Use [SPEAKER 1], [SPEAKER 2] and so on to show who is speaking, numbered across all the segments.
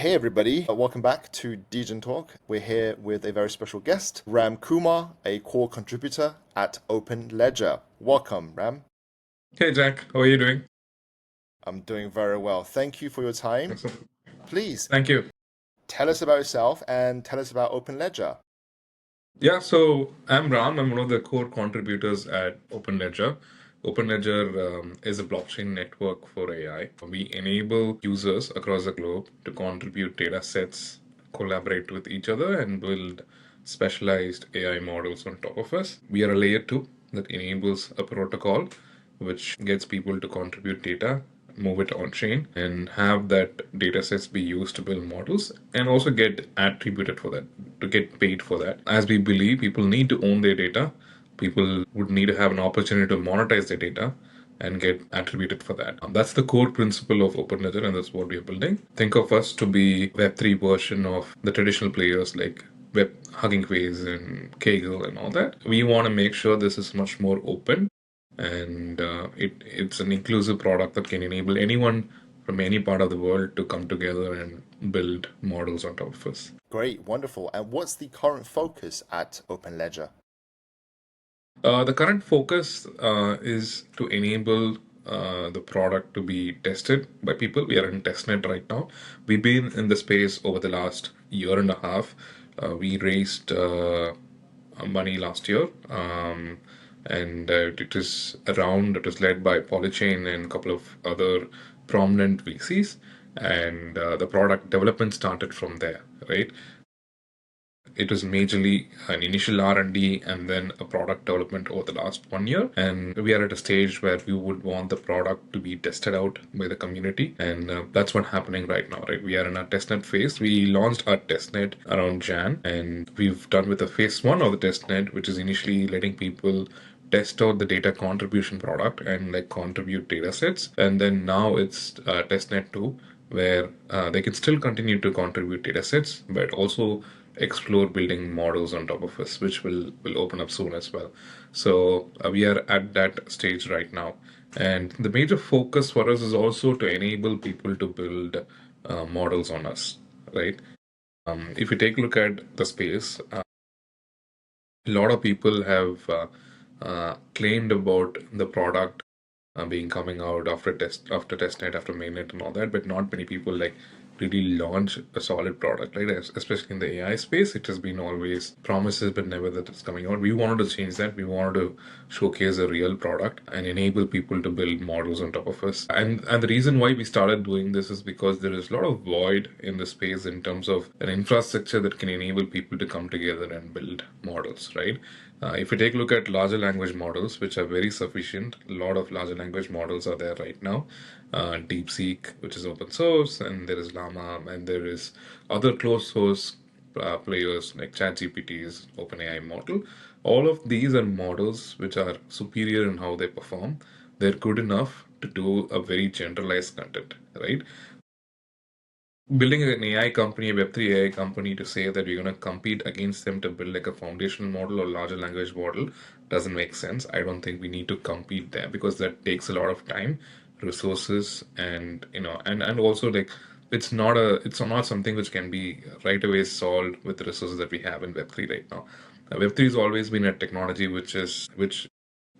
[SPEAKER 1] Hey everybody, welcome back to Degen Talk. We're here with a very special guest, Ram Kumar, a core contributor at OpenLedger. Welcome, Ram.
[SPEAKER 2] Hey Jack, how are you doing?
[SPEAKER 1] I'm doing very well. Thank you for your time.
[SPEAKER 2] Awesome.
[SPEAKER 1] Please
[SPEAKER 2] Thank you.
[SPEAKER 1] tell us about yourself and tell us about OpenLedger.
[SPEAKER 2] Yeah, so I'm Ram. I'm one of the core contributors at OpenLedger. OpenLedger is a blockchain network for AI. We enable users across the globe to contribute data sets, collaborate with each other, and build specialized AI models on top of us. We are a layer 2 that enables a protocol which gets people to contribute data, move it on chain, and have that data sets be used to build models and also get attributed for that, to get paid for that. As we believe people need to own their data, people would need to have an opportunity to monetize their data and get attributed for that. That's the core principle of OpenLedger, and that's what we are building. Think of us to be Web3 version of the traditional players like Web Hugging Face and Kaggle and all that. We want to make sure this is much more open, and it's an inclusive product that can enable anyone from any part of the world to come together and build models on top of us.
[SPEAKER 1] Great, wonderful. And what's the current focus at OpenLedger?
[SPEAKER 2] The current focus is to enable the product to be tested by people. We are in testnet right now. We've been in the space over the last year and a half. We raised money last year, and it was led by Polychain and a couple of other prominent VCs, and the product development started from there, right? It was majorly an initial R&D and then a product development over the last 1 year. And we are at a stage where we would want the product to be tested out by the community. And that's what's happening right now, right? We are in our testnet phase. We launched our testnet around Jan, and we've done with the phase 1 of the testnet, which is initially letting people test out the data contribution product and like contribute data sets. And then now it's testnet 2, where they can still continue to contribute data sets, but also explore building models on top of us, which will open up soon as well. So we are at that stage right now, and the major focus for us is also to enable people to build models on us, right? If you take a look at the space, a lot of people have claimed about the product being coming out after testnet, after mainnet, and all that, but not many people like really launch a solid product, right? Especially in the AI space, it has been always promises, but never that it's coming out. We wanted to change that. We wanted to showcase a real product and enable people to build models on top of us. And the reason why we started doing this is because there is a lot of void in the space in terms of an infrastructure that can enable people to come together and build models, right? If you take a look at larger language models, which are very sufficient, a lot of larger language models are there right now. DeepSeek, which is open source, and there is Llama, and there is other closed source players like ChatGPT's OpenAI model. All of these are models which are superior in how they perform. They're good enough to do a very generalized content, right? Building an AI company, a Web3 AI company, to say that we're going to compete against them to build like a foundational model or larger language model doesn't make sense. I don't think we need to compete there because that takes a lot of time, resources, and and also like it's not something which can be right away solved with the resources that we have in Web3 right now. Web3 has always been a technology which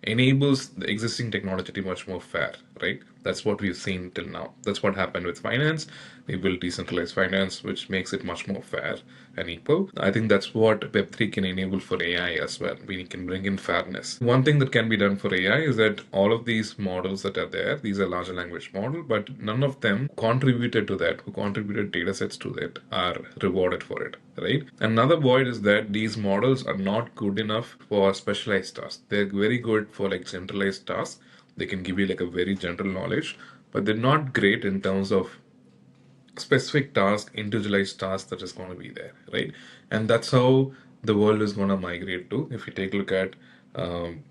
[SPEAKER 2] enables the existing technology to be much more fair, right? That's what we've seen till now. That's what happened with finance. We built decentralized finance, which makes it much more fair and equal. I think that's what Web3 can enable for AI as well. We can bring in fairness. One thing that can be done for AI is that all of these models that are there, these are larger language model, but none of them contributed to that, who contributed data sets to that, are rewarded for it, right? Another void is that these models are not good enough for specialized tasks. They're very good for like centralized tasks. They can give you like a very general knowledge, but they're not great in terms of specific task, individualized task that is going to be there, right? And that's how the world is going to migrate to. If you take a look at um,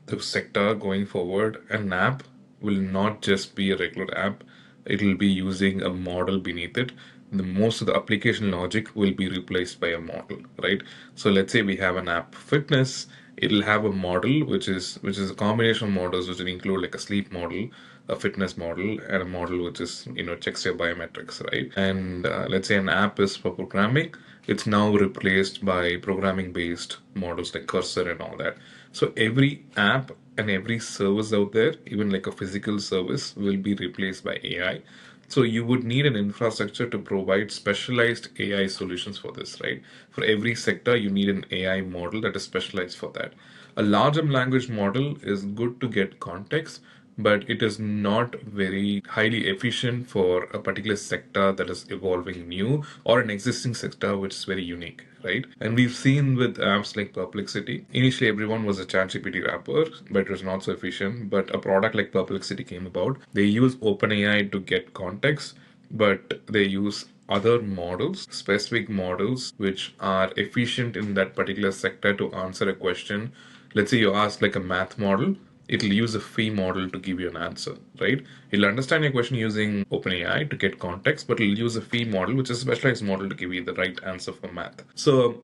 [SPEAKER 2] the sector going forward, an app will not just be a regular app. It'll be using a model beneath it. The most of the application logic will be replaced by a model, right? So let's say we have an app for fitness. it'll have a model which is a combination of models which will include like a sleep model, a fitness model, and a model which is checks your biometrics, right? And let's say an app is for programming, it's now replaced by programming based models like Cursor and all that. So every app and every service out there, even like a physical service, will be replaced by AI. So you would need an infrastructure to provide specialized AI solutions for this, right? For every sector, you need an AI model that is specialized for that. A large language model is good to get context, but it is not very highly efficient for a particular sector that is evolving new or an existing sector which is very unique, right? And we've seen with apps like Perplexity, initially everyone was a ChatGPT wrapper, but it was not so efficient. But a product like Perplexity came about. They use OpenAI to get context, but they use other models, specific models, which are efficient in that particular sector to answer a question. Let's say you ask like a math model, it'll use a free model to give you an answer, right? It'll understand your question using OpenAI to get context, but it'll use a free model, which is a specialized model to give you the right answer for math. So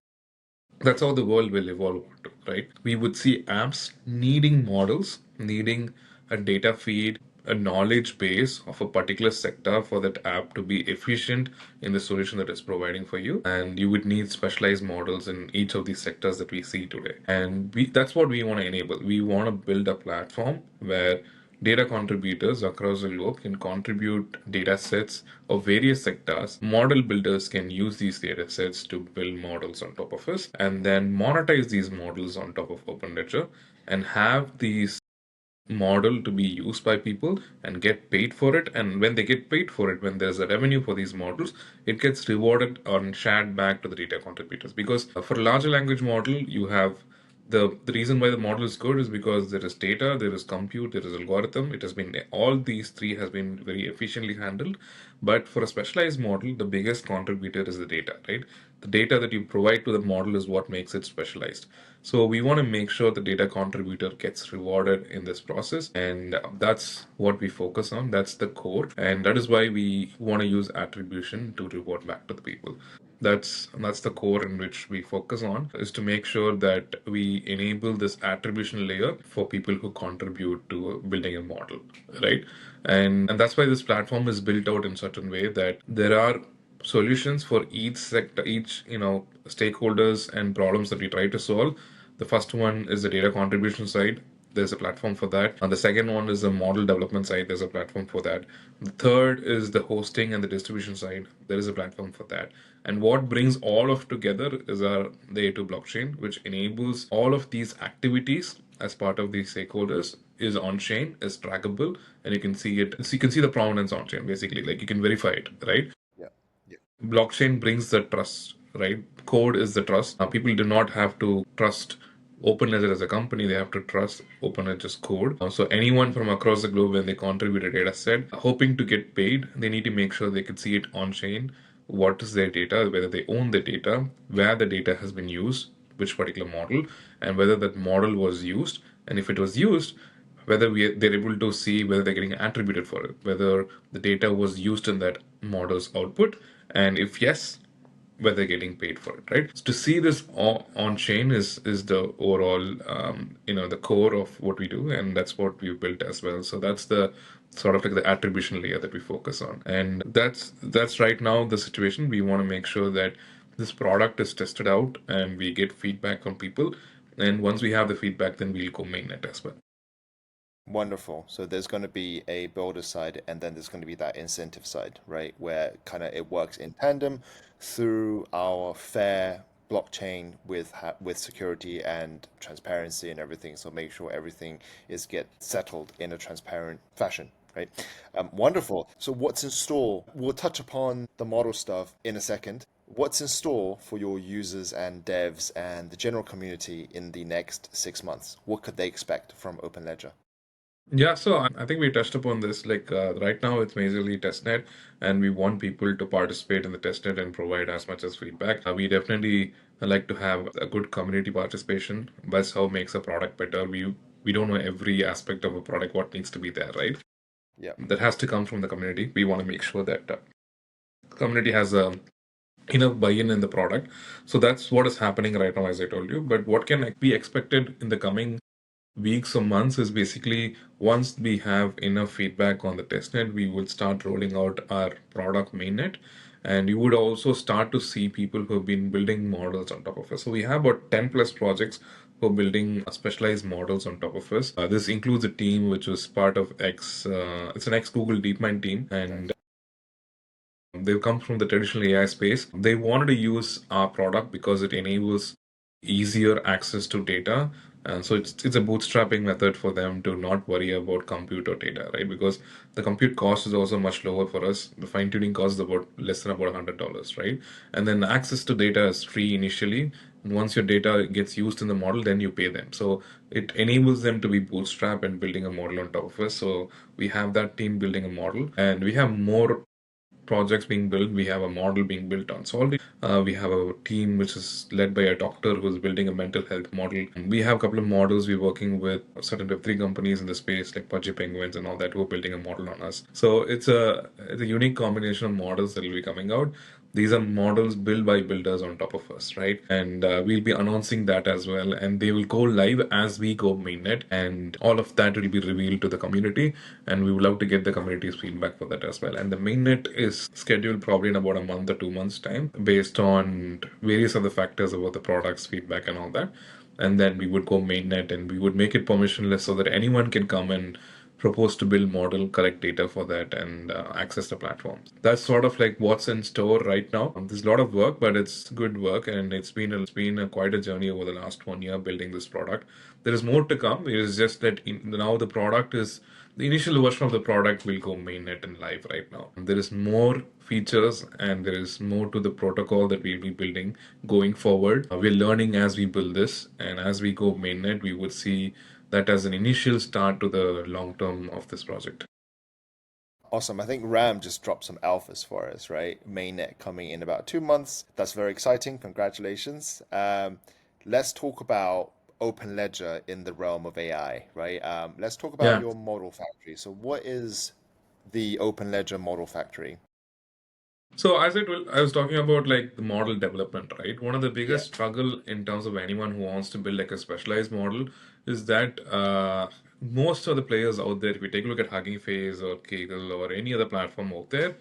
[SPEAKER 2] that's how the world will evolve to, right? We would see apps needing models, needing a data feed, a knowledge base of a particular sector for that app to be efficient in the solution that it's providing for you. And you would need specialized models in each of these sectors that we see today. And that's what we want to enable. We want to build a platform where data contributors across the globe can contribute data sets of various sectors. Model builders can use these data sets to build models on top of us and then monetize these models on top of OpenLedger and have these model to be used by people and get paid for it. And when they get paid for it, when there's a revenue for these models, it gets rewarded or shared back to the data contributors. Because for a larger language model, you have the reason why the model is good is because there is data, there is compute, there is algorithm. It has been all these three has been very efficiently handled. But for a specialized model, the biggest contributor is the data, right? The data that you provide to the model is what makes it specialized. So we want to make sure the data contributor gets rewarded in this process, and that's what we focus on. That's the core, and that is why we want to use attribution to reward back to the people. That's the core in which we focus on, is to make sure that we enable this attribution layer for people who contribute to building a model, right? And that's why this platform is built out in such a way that there are solutions for each sector, each stakeholders and problems that we try to solve. The first one is the data contribution side. There's a platform for that. And the second one is the model development side. There's a platform for that. The third is the hosting and the distribution side. There is a platform for that. And what brings all of together is the A2 blockchain, which enables all of these activities as part of these stakeholders is on chain, is trackable, and you can see it. So you can see the provenance on chain, basically. Like you can verify it, right?
[SPEAKER 1] Yeah. Yeah.
[SPEAKER 2] Blockchain brings the trust, right? Code is the trust. Now, people do not have to trust OpenLedger as a company, they have to trust OpenLedger's code. So anyone from across the globe, when they contribute a data set, hoping to get paid, they need to make sure they can see it on chain. What is their data, whether they own the data, where the data has been used, which particular model, and whether that model was used. And if it was used, whether they're able to see whether they're getting attributed for it, whether the data was used in that model's output, and if yes, whether they're getting paid for it, right? So to see this on chain is the overall, the core of what we do, and that's what we've built as well. So that's the sort of like the attribution layer that we focus on, and that's right now the situation. We want to make sure that this product is tested out and we get feedback from people, and once we have the feedback, then we'll go mainnet as well.
[SPEAKER 1] Wonderful. So there's going to be a builder side and then there's going to be that incentive side, right? Where kind of it works in tandem through our fair blockchain with security and transparency and everything. So make sure everything is get settled in a transparent fashion, right? Wonderful. So what's in store? We'll touch upon the model stuff in a second. What's in store for your users and devs and the general community in the next 6 months? What could they expect from OpenLedger?
[SPEAKER 2] Yeah, so I think we touched upon this. Like right now, it's majorly testnet, and we want people to participate in the testnet and provide as much as feedback. We definitely like to have a good community participation. That's how makes a product better. We don't know every aspect of a product what needs to be there, right?
[SPEAKER 1] Yeah.
[SPEAKER 2] That has to come from the community. We want to make sure that community has a enough buy-in in the product. So that's what is happening right now, as I told you. But what can be expected in the coming weeks or months is basically once we have enough feedback on the testnet, we will start rolling out our product mainnet. And you would also start to see people who have been building models on top of us. So we have about 10 plus projects who are building specialized models on top of us. This includes a team which was part of it's an ex Google DeepMind team, and they've come from the traditional AI space. They wanted to use our product because it enables easier access to data. And so it's a bootstrapping method for them to not worry about compute or data, right? Because the compute cost is also much lower for us. The fine tuning cost is about less than about $100, right? And then access to data is free initially. And once your data gets used in the model, then you pay them. So it enables them to be bootstrap and building a model on top of us. So we have that team building a model, and we have more projects being built. We have a model being built on Solid. We have a team which is led by a doctor who's building a mental health model. We have a couple of models. We're working with certain Web3 companies in the space like Pudgy Penguins and all that who are building a model on us. So it's a unique combination of models that will be coming out. These are models built by builders on top of us, right? And we'll be announcing that as well. And they will go live as we go mainnet. And all of that will be revealed to the community. And we would love to get the community's feedback for that as well. And the mainnet is scheduled probably in about a month or 2 months' time based on various other factors about the product's feedback and all that. And then we would go mainnet and we would make it permissionless so that anyone can come and propose to build model, collect data for that, and access the platform. That's sort of like what's in store right now. There's a lot of work, but it's good work, and quite a journey over the last 1 year building this product. There is more to come. It is just that now the initial version of the product will go mainnet and live right now. There is more features and there is more to the protocol that we'll be building going forward. We're learning as we build this, and as we go mainnet, we would see that as an initial start to the long term of this project.
[SPEAKER 1] Awesome. I think Ram just dropped some alphas for us, right? Mainnet coming in about 2 months. That's very exciting. Congratulations. Let's talk about OpenLedger in the realm of AI, right? Let's talk about
[SPEAKER 2] Yeah.
[SPEAKER 1] your model factory. So, what is the OpenLedger model factory?
[SPEAKER 2] So I was talking about like the model development, right? One of the
[SPEAKER 1] Yeah.
[SPEAKER 2] biggest struggle in terms of anyone who wants to build like a specialized model is that most of the players out there, if you take a look at Hugging Face or Kaggle or any other platform out there,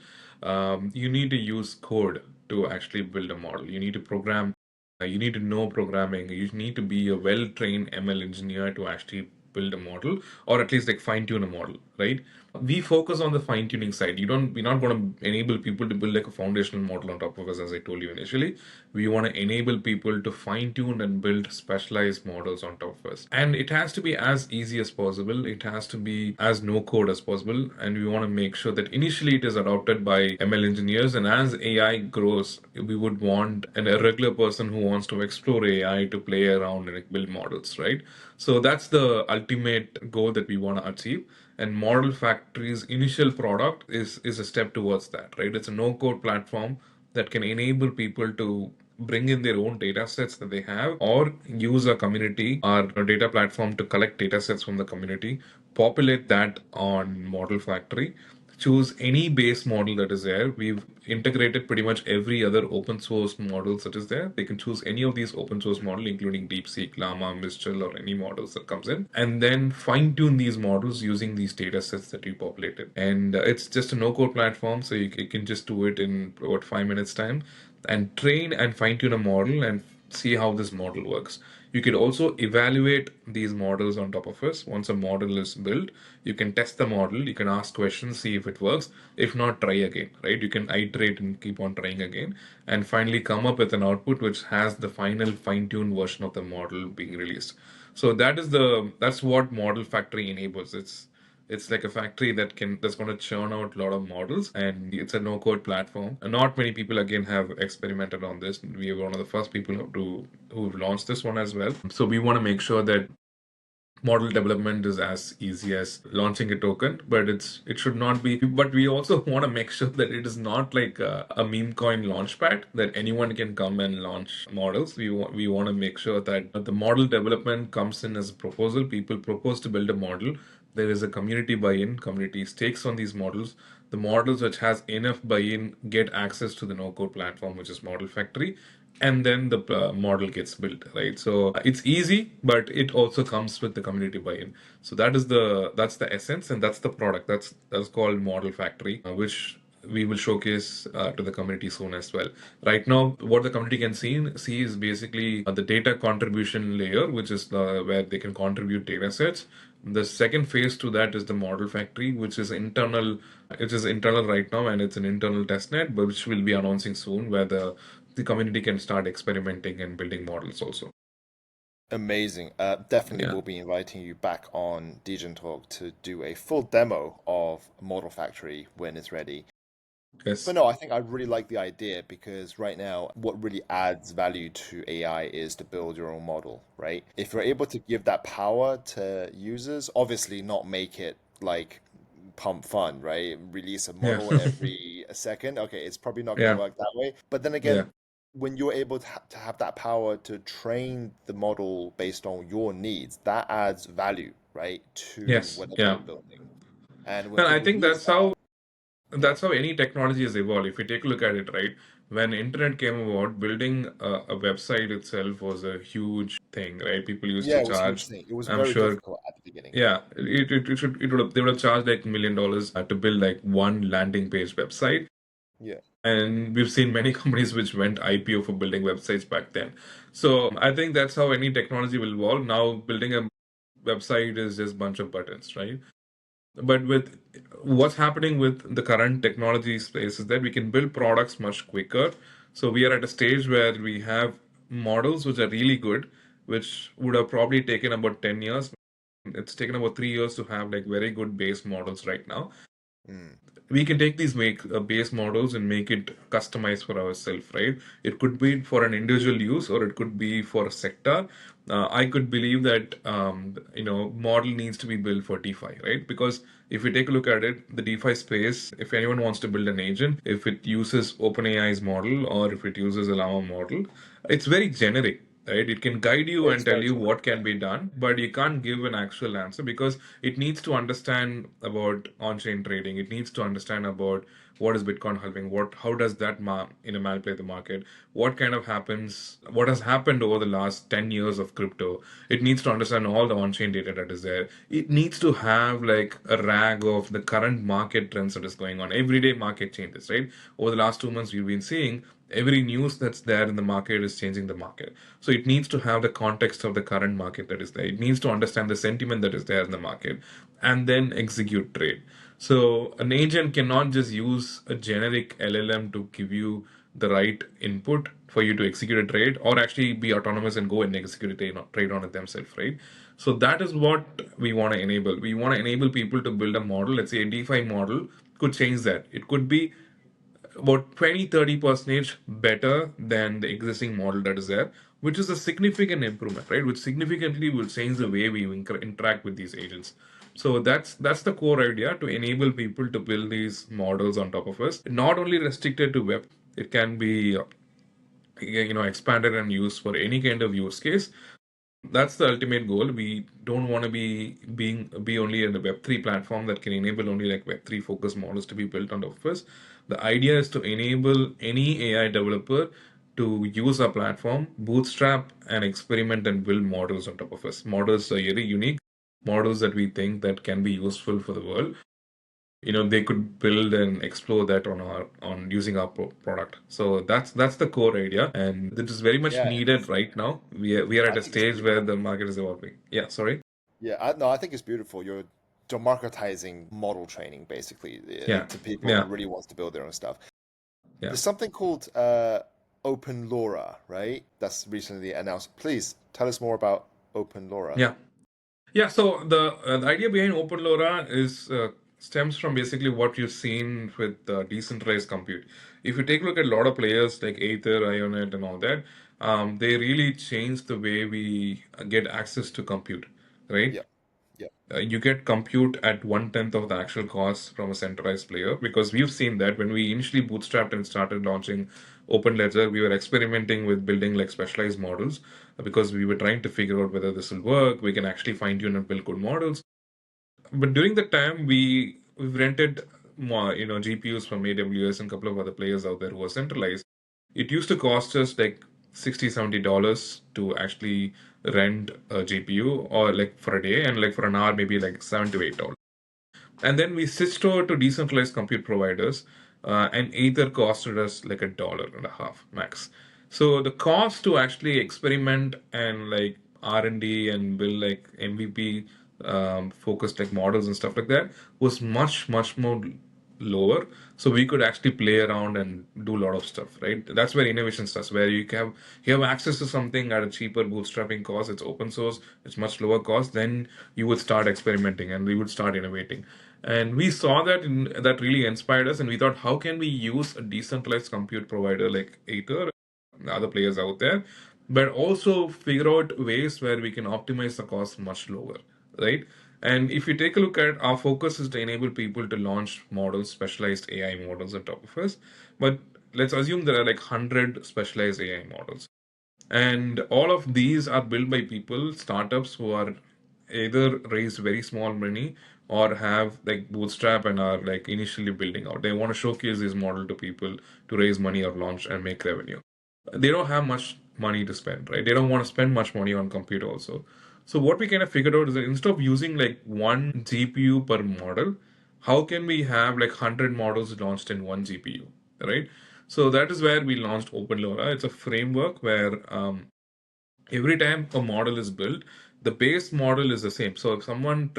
[SPEAKER 2] you need to use code to actually build a model. You need to program. You need to know programming. You need to be a well-trained ML engineer to actually build a model, or at least like fine-tune a model, right? We focus on the fine-tuning side. We're not going to enable people to build like a foundational model on top of us, as I told you initially. We want to enable people to fine-tune and build specialized models on top of us. And it has to be as easy as possible. It has to be as no code as possible. And we want to make sure that initially it is adopted by ML engineers. And as AI grows, we would want a regular person who wants to explore AI to play around and build models, right? So that's the ultimate goal that we want to achieve. And Model Factory's initial product is a step towards that, right? It's a no-code platform that can enable people to bring in their own data sets that they have or use a community or a data platform to collect data sets from the community, populate that on Model Factory, choose any base model that is there. We've integrated pretty much every other open source model that is there. They can choose any of these open source models, including DeepSeek, Llama, Mistral, or any models that comes in, and then fine tune these models using these data sets that we populated. And it's just a no code platform, so you can just do it in about 5 minutes time and train and fine tune a model and see how this model works. You could also evaluate these models on top of us. Once a model is built, you can test the model, you can ask questions, see if it works. If not, try again, right? You can iterate and keep on trying again, and finally come up with an output which has the final fine-tuned version of the model being released. So that's what Model Factory enables. It's like a factory that's going to churn out a lot of models, and it's a no code platform. And not many people again have experimented on this. We are one of the first people who've launched this one as well. So we want to make sure that model development is as easy as launching a token, but it should not be. But we also want to make sure that it is not like a meme coin launchpad that anyone can come and launch models. We want to make sure that the model development comes in as a proposal. People propose to build a model. There is a community buy-in, community stakes on these models. The models which has enough buy-in get access to the no-code platform, which is Model Factory, and then the model gets built, right? So it's easy, but it also comes with the community buy-in. So that's the essence, and that's the product. That's called Model Factory, which we will showcase to the community soon as well. Right now, what the community can see is basically the data contribution layer, which is where they can contribute data sets. The second phase to that is the model factory, which is internal. It is internal right now, and it's an internal testnet, but which we'll be announcing soon, where the community can start experimenting and building models also.
[SPEAKER 1] Amazing. Definitely
[SPEAKER 2] Yeah.
[SPEAKER 1] we'll be inviting you back on Degen Talk to do a full demo of Model Factory when it's ready. But
[SPEAKER 2] Yes.
[SPEAKER 1] no, I think I really like the idea because right now, what really adds value to AI is to build your own model, right? If you're able to give that power to users, obviously not make it like pump fun, right? Release a
[SPEAKER 2] Yeah.
[SPEAKER 1] model every second. Okay, it's probably not going to
[SPEAKER 2] Yeah.
[SPEAKER 1] work that way. But then
[SPEAKER 2] Yeah.
[SPEAKER 1] again, when you're able to have that power to train the model based on your needs, that adds value, right, to
[SPEAKER 2] Yes.
[SPEAKER 1] whatever
[SPEAKER 2] Yeah.
[SPEAKER 1] you're building. And when
[SPEAKER 2] And I
[SPEAKER 1] people
[SPEAKER 2] think
[SPEAKER 1] use
[SPEAKER 2] that's
[SPEAKER 1] that,
[SPEAKER 2] how
[SPEAKER 1] yeah.
[SPEAKER 2] that's how any technology has evolved. If you take a look at it, right, when internet came about, building a website itself was a huge thing, right? People used
[SPEAKER 1] Yeah,
[SPEAKER 2] to
[SPEAKER 1] it was a huge
[SPEAKER 2] charge,
[SPEAKER 1] thing. It was
[SPEAKER 2] I'm
[SPEAKER 1] very
[SPEAKER 2] sure,
[SPEAKER 1] difficult at the beginning.
[SPEAKER 2] yeah, it would have, they would have charged like $1 million to build like one landing page website.
[SPEAKER 1] Yeah.
[SPEAKER 2] And we've seen many companies which went IPO for building websites back then. So I think that's how any technology will evolve. Now building a website is just bunch of buttons, right? But with what's happening with the current technology space is that we can build products much quicker. So we are at a stage where we have models which are really good, which would have probably taken about 10 years. It's taken about 3 years to have like very good base models right now.
[SPEAKER 1] Mm.
[SPEAKER 2] We can take these make base models and make it customized for ourselves, right? It could be for an individual use or it could be for a sector. I could believe that model needs to be built for DeFi, right? Because if you take a look at it, the DeFi space, if anyone wants to build an agent, if it uses OpenAI's model or if it uses a Llama model, it's very generic, right? It can guide you and
[SPEAKER 1] It's
[SPEAKER 2] tell
[SPEAKER 1] very
[SPEAKER 2] you
[SPEAKER 1] generic.
[SPEAKER 2] what can be done, but you can't give an actual answer because it needs to understand about on-chain trading. It needs to understand about what is Bitcoin halving, how does that manipulate the market, what kind of happens, what has happened over the last 10 years of crypto. It needs to understand all the on-chain data that is there. It needs to have like a rag of the current market trends that is going on. Everyday market changes, right? Over the last 2 months, we've been seeing every news that's there in the market is changing the market. So it needs to have the context of the current market that is there. It needs to understand the sentiment that is there in the market and then execute trade. So an agent cannot just use a generic LLM to give you the right input for you to execute a trade or actually be autonomous and go and execute a trade on it themselves, right? So that is what we want to enable. We want to enable people to build a model. Let's say a DeFi model could change that. It could be about 20-30 percentage better than the existing model that is there, which is a significant improvement, right? Which significantly will change the way we interact with these agents. So that's the core idea, to enable people to build these models on top of us, not only restricted to web. It can be expanded and used for any kind of use case. That's the ultimate goal. We don't want to be only in a Web3 platform that can enable only like Web3 focused models to be built on top of us. The idea is to enable any AI developer to use our platform, bootstrap and experiment and build models on top of us. Models are very unique, models that we think that can be useful for the world. They could build and explore that on using our product. So that's the core idea, and it is very much
[SPEAKER 1] Yeah,
[SPEAKER 2] needed right now. We are at
[SPEAKER 1] I
[SPEAKER 2] a
[SPEAKER 1] think it's
[SPEAKER 2] stage where
[SPEAKER 1] beautiful.
[SPEAKER 2] the market is evolving. Yeah, sorry.
[SPEAKER 1] Yeah, no, I think it's beautiful. You're democratizing model training basically
[SPEAKER 2] Yeah,
[SPEAKER 1] to people who
[SPEAKER 2] yeah,
[SPEAKER 1] really wants to build their own stuff.
[SPEAKER 2] yeah,
[SPEAKER 1] There's something called Open LoRa, right? That's recently announced. Please tell us more about Open LoRa.
[SPEAKER 2] yeah. Yeah, so the idea behind Open LoRa is stems from basically what you've seen with decentralized compute. If you take a look at a lot of players like Aether, Ionet, and all that, they really changed the way we get access to compute, right?
[SPEAKER 1] Yeah, yeah,
[SPEAKER 2] You get compute at 1/10 of the actual cost from a centralized player, because we've seen that when we initially bootstrapped and started launching OpenLedger, we were experimenting with building like specialized models because we were trying to figure out whether this will work. We can actually fine tune and build good models. but during the time we've rented more, GPUs from AWS and a couple of other players out there who are centralized. It used to cost us like 60 $70 to actually rent a GPU, or like for a day, and like for an hour maybe like $7 to $8. And then we switched over to decentralized compute providers, and either costed us like $1.50 max. So the cost to actually experiment and like R&D and build like MVP focused like models and stuff like that was much more lower. So we could actually play around and do a lot of stuff, right? That's where innovation starts, where you have access to something at a cheaper bootstrapping cost. It's open source, it's much lower cost. Then you would start experimenting and we would start innovating. And we saw that that really inspired us, and we thought, how can we use a decentralized compute provider like Aether, other players out there, but also figure out ways where we can optimize the cost much lower, right? And if you take a look at our focus is to enable people to launch models, specialized AI models on top of us. But let's assume there are like 100 specialized AI models. And all of these are built by people, startups who are either raised very small money or have like bootstrap and are like initially building out. They want to showcase this model to people to raise money or launch and make revenue. They don't have much money to spend, right? They don't want to spend much money on compute also. So what we kind of figured out is that instead of using like one GPU per model, how can we have like 100 models launched in one GPU, right? So that is where we launched OpenLoRa. It's a framework where every time a model is built, the base model is the same. So if someone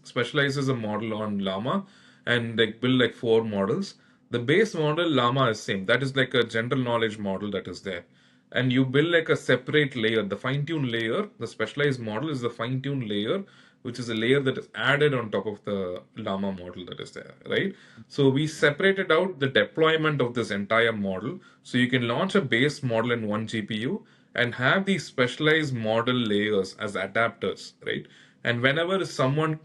[SPEAKER 2] specializes a model on Llama and like build like four models, the base model Llama is same. That is like a general knowledge model that is there. And you build like a separate layer, the fine-tune layer, the specialized model is the fine-tune layer, which is a layer that is added on top of the Llama model that is there, right? So we separated out the deployment of this entire model. So you can launch a base model in one GPU and have these specialized model layers as adapters, right? And whenever someone,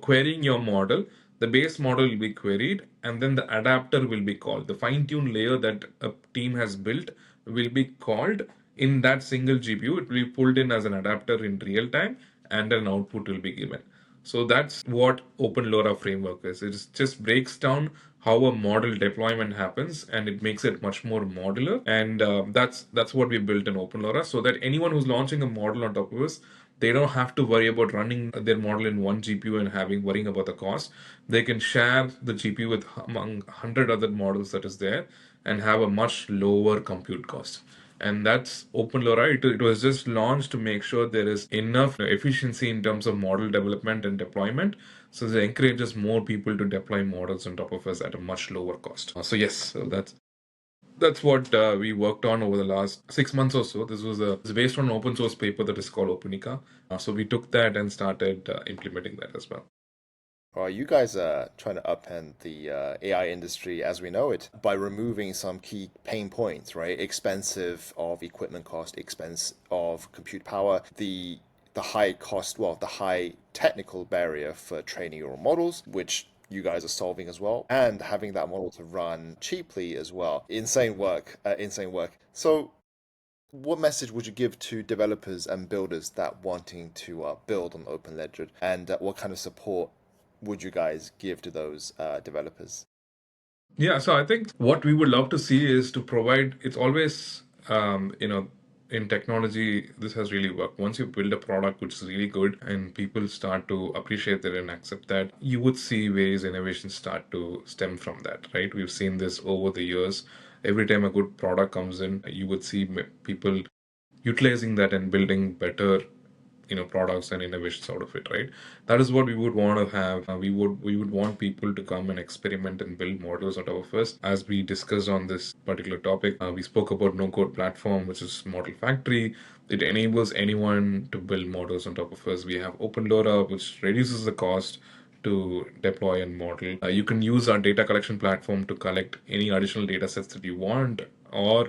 [SPEAKER 2] querying your model, the base model will be queried, and then the adapter will be called. The fine-tune layer that a team has built will be called in that single GPU. It will be pulled in as an adapter in real time, and an output will be given. So that's what OpenLoRa framework is. It just breaks down how a model deployment happens, and it makes it much more modular. And that's what we built in OpenLoRa, so that anyone who's launching a model on top of us, they don't have to worry about running their model in one GPU and worrying about the cost. They can share the GPU with among 100 other models that is there and have a much lower compute cost. And that's OpenLoRa. It was just launched to make sure there is enough efficiency in terms of model development and deployment. So it encourages more people to deploy models on top of us at a much lower cost. So yes, so that's what we worked on over the last 6 months or so. It's based on an open source paper that is called Openica. So we took that and started implementing that as well.
[SPEAKER 1] Well, you guys are trying to upend the AI industry as we know it by removing some key pain points, right? Expensive of equipment cost, expense of compute power, the high cost, well, the high technical barrier for training your models, which you guys are solving as well, and having that model to run cheaply as well. Insane work, insane work. So, what message would you give to developers and builders that wanting to build on OpenLedger, and what kind of support would you guys give to those developers?
[SPEAKER 2] Yeah, so I think what we would love to see is to provide, it's always, in technology, this has really worked. Once you build a product which is really good and people start to appreciate that and accept that, you would see various innovations start to stem from that, right? We've seen this over the years. Every time a good product comes in, you would see people utilizing that and building better products and innovations out of it, right? That is what we would want to have. We would want people to come and experiment and build models out of us. As we discussed on this particular topic, we spoke about no code platform, which is Model Factory. It enables anyone to build models on top of us. We have OpenLoRa, which reduces the cost to deploy and model. You can use our data collection platform to collect any additional data sets that you want, or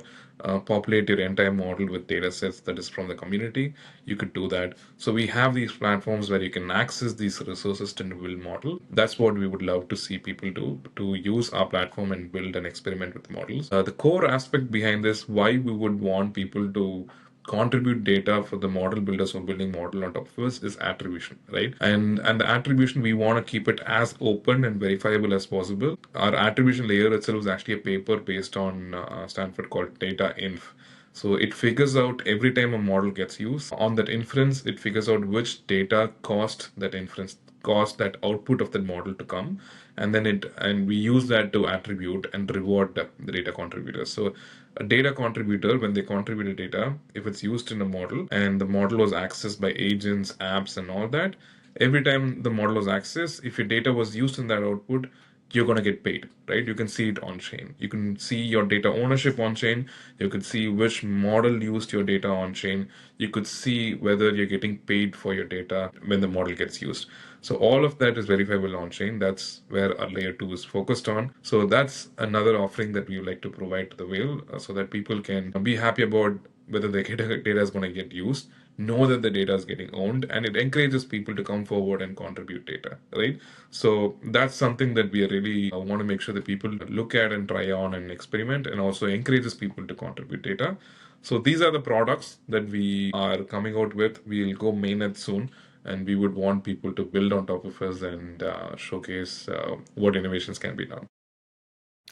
[SPEAKER 2] populate your entire model with data sets that is from the community. You could do that. So we have these platforms where you can access these resources to build model. That's what we would love to see people do, to use our platform and build and experiment with models. The core aspect behind this, why we would want people to contribute data for the model builders who are building model on top of us is attribution, right? And the attribution, we want to keep it as open and verifiable as possible. Our attribution layer itself is actually a paper based on Stanford called Data Inf. So it figures out every time a model gets used. On that inference, it figures out which data cost that inference cost that output of that model to come, and then we use that to attribute and reward the data contributors. So a data contributor, when they contribute data, if it's used in a model and the model was accessed by agents, apps, and all that, every time the model was accessed, if your data was used in that output, you're going to get paid, right? You can see it on chain. You can see your data ownership on chain. You could see which model used your data on chain. You could see whether you're getting paid for your data when the model gets used. So all of that is verifiable on chain. That's where our layer 2 is focused on. So that's another offering that we would like to provide to the whale, so that people can be happy about whether their data is going to get used, know that the data is getting owned, and it encourages people to come forward and contribute data, right? So that's something that we really want to make sure that people look at and try on and experiment, and also encourages people to contribute data. So these are the products that we are coming out with. We'll go mainnet soon, and we would want people to build on top of us and showcase what innovations can be done.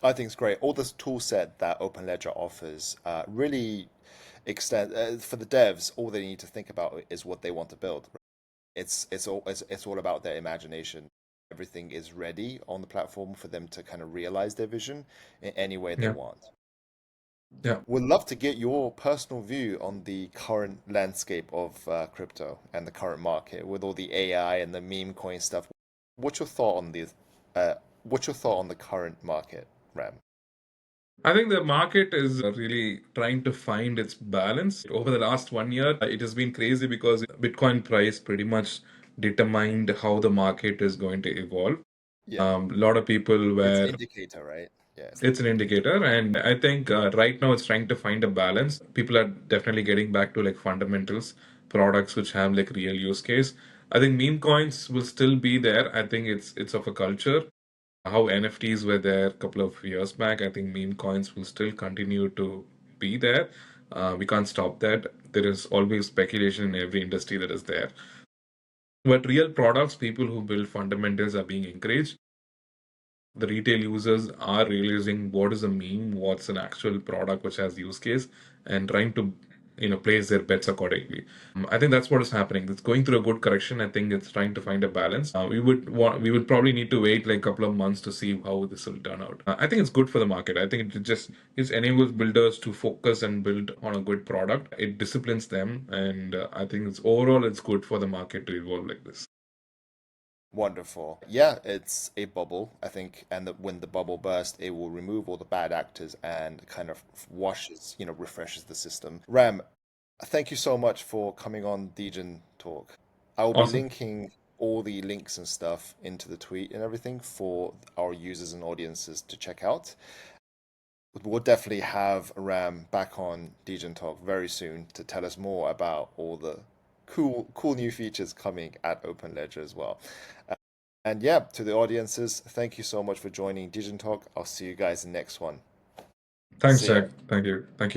[SPEAKER 1] I think it's great. All this tool set that OpenLedger offers really extend for the devs. All they need to think about is what they want to build. It's all about their imagination. Everything is ready on the platform for them to kind of realize their vision in any way they
[SPEAKER 2] Yeah,
[SPEAKER 1] want.
[SPEAKER 2] yeah.
[SPEAKER 1] Would love to get your personal view on the current landscape of crypto and the current market with all the AI and the meme coin stuff. What's your thought on the what's your thought on the current market, Ram?
[SPEAKER 2] I think the market is really trying to find its balance. Over the last 1 year, it has been crazy because Bitcoin price pretty much determined how the market is going to evolve.
[SPEAKER 1] Yeah,
[SPEAKER 2] A lot of people
[SPEAKER 1] it's an
[SPEAKER 2] were
[SPEAKER 1] indicator, right? Yeah, it's an
[SPEAKER 2] It's an
[SPEAKER 1] indicator.
[SPEAKER 2] indicator, and I think right now it's trying to find a balance. People are definitely getting back to like fundamentals, products which have like real use case. I think meme coins will still be there. I think it's of a culture. How NFTs were there a couple of years back, I think meme coins will still continue to be there. We can't stop that. There is always speculation in every industry that is there. But real products, people who build fundamentals are being encouraged. The retail users are realizing what is a meme, what's an actual product which has use case, and trying to place their bets accordingly. I think that's what is happening. It's going through a good correction. I think it's trying to find a balance. We would probably need to wait like a couple of months to see how this will turn out. I think it's good for the market. I think it enables builders to focus and build on a good product. It disciplines them, and I think it's good for the market to evolve like this.
[SPEAKER 1] Wonderful. Yeah, it's a bubble, I think, and that when the bubble bursts, it will remove all the bad actors and kind of refreshes the system. Ram, thank you so much for coming on Degen Talk. I will be
[SPEAKER 2] Awesome.
[SPEAKER 1] linking all the links and stuff into the tweet and everything for our users and audiences to check out. We'll definitely have Ram back on Degen Talk very soon to tell us more about all the cool new features coming at OpenLedger as well. And yeah, to the audiences, thank you so much for joining Degen Talk. I'll see you guys in the next one.
[SPEAKER 2] Thanks,
[SPEAKER 1] See ya.
[SPEAKER 2] Jack. Thank you. Thank you.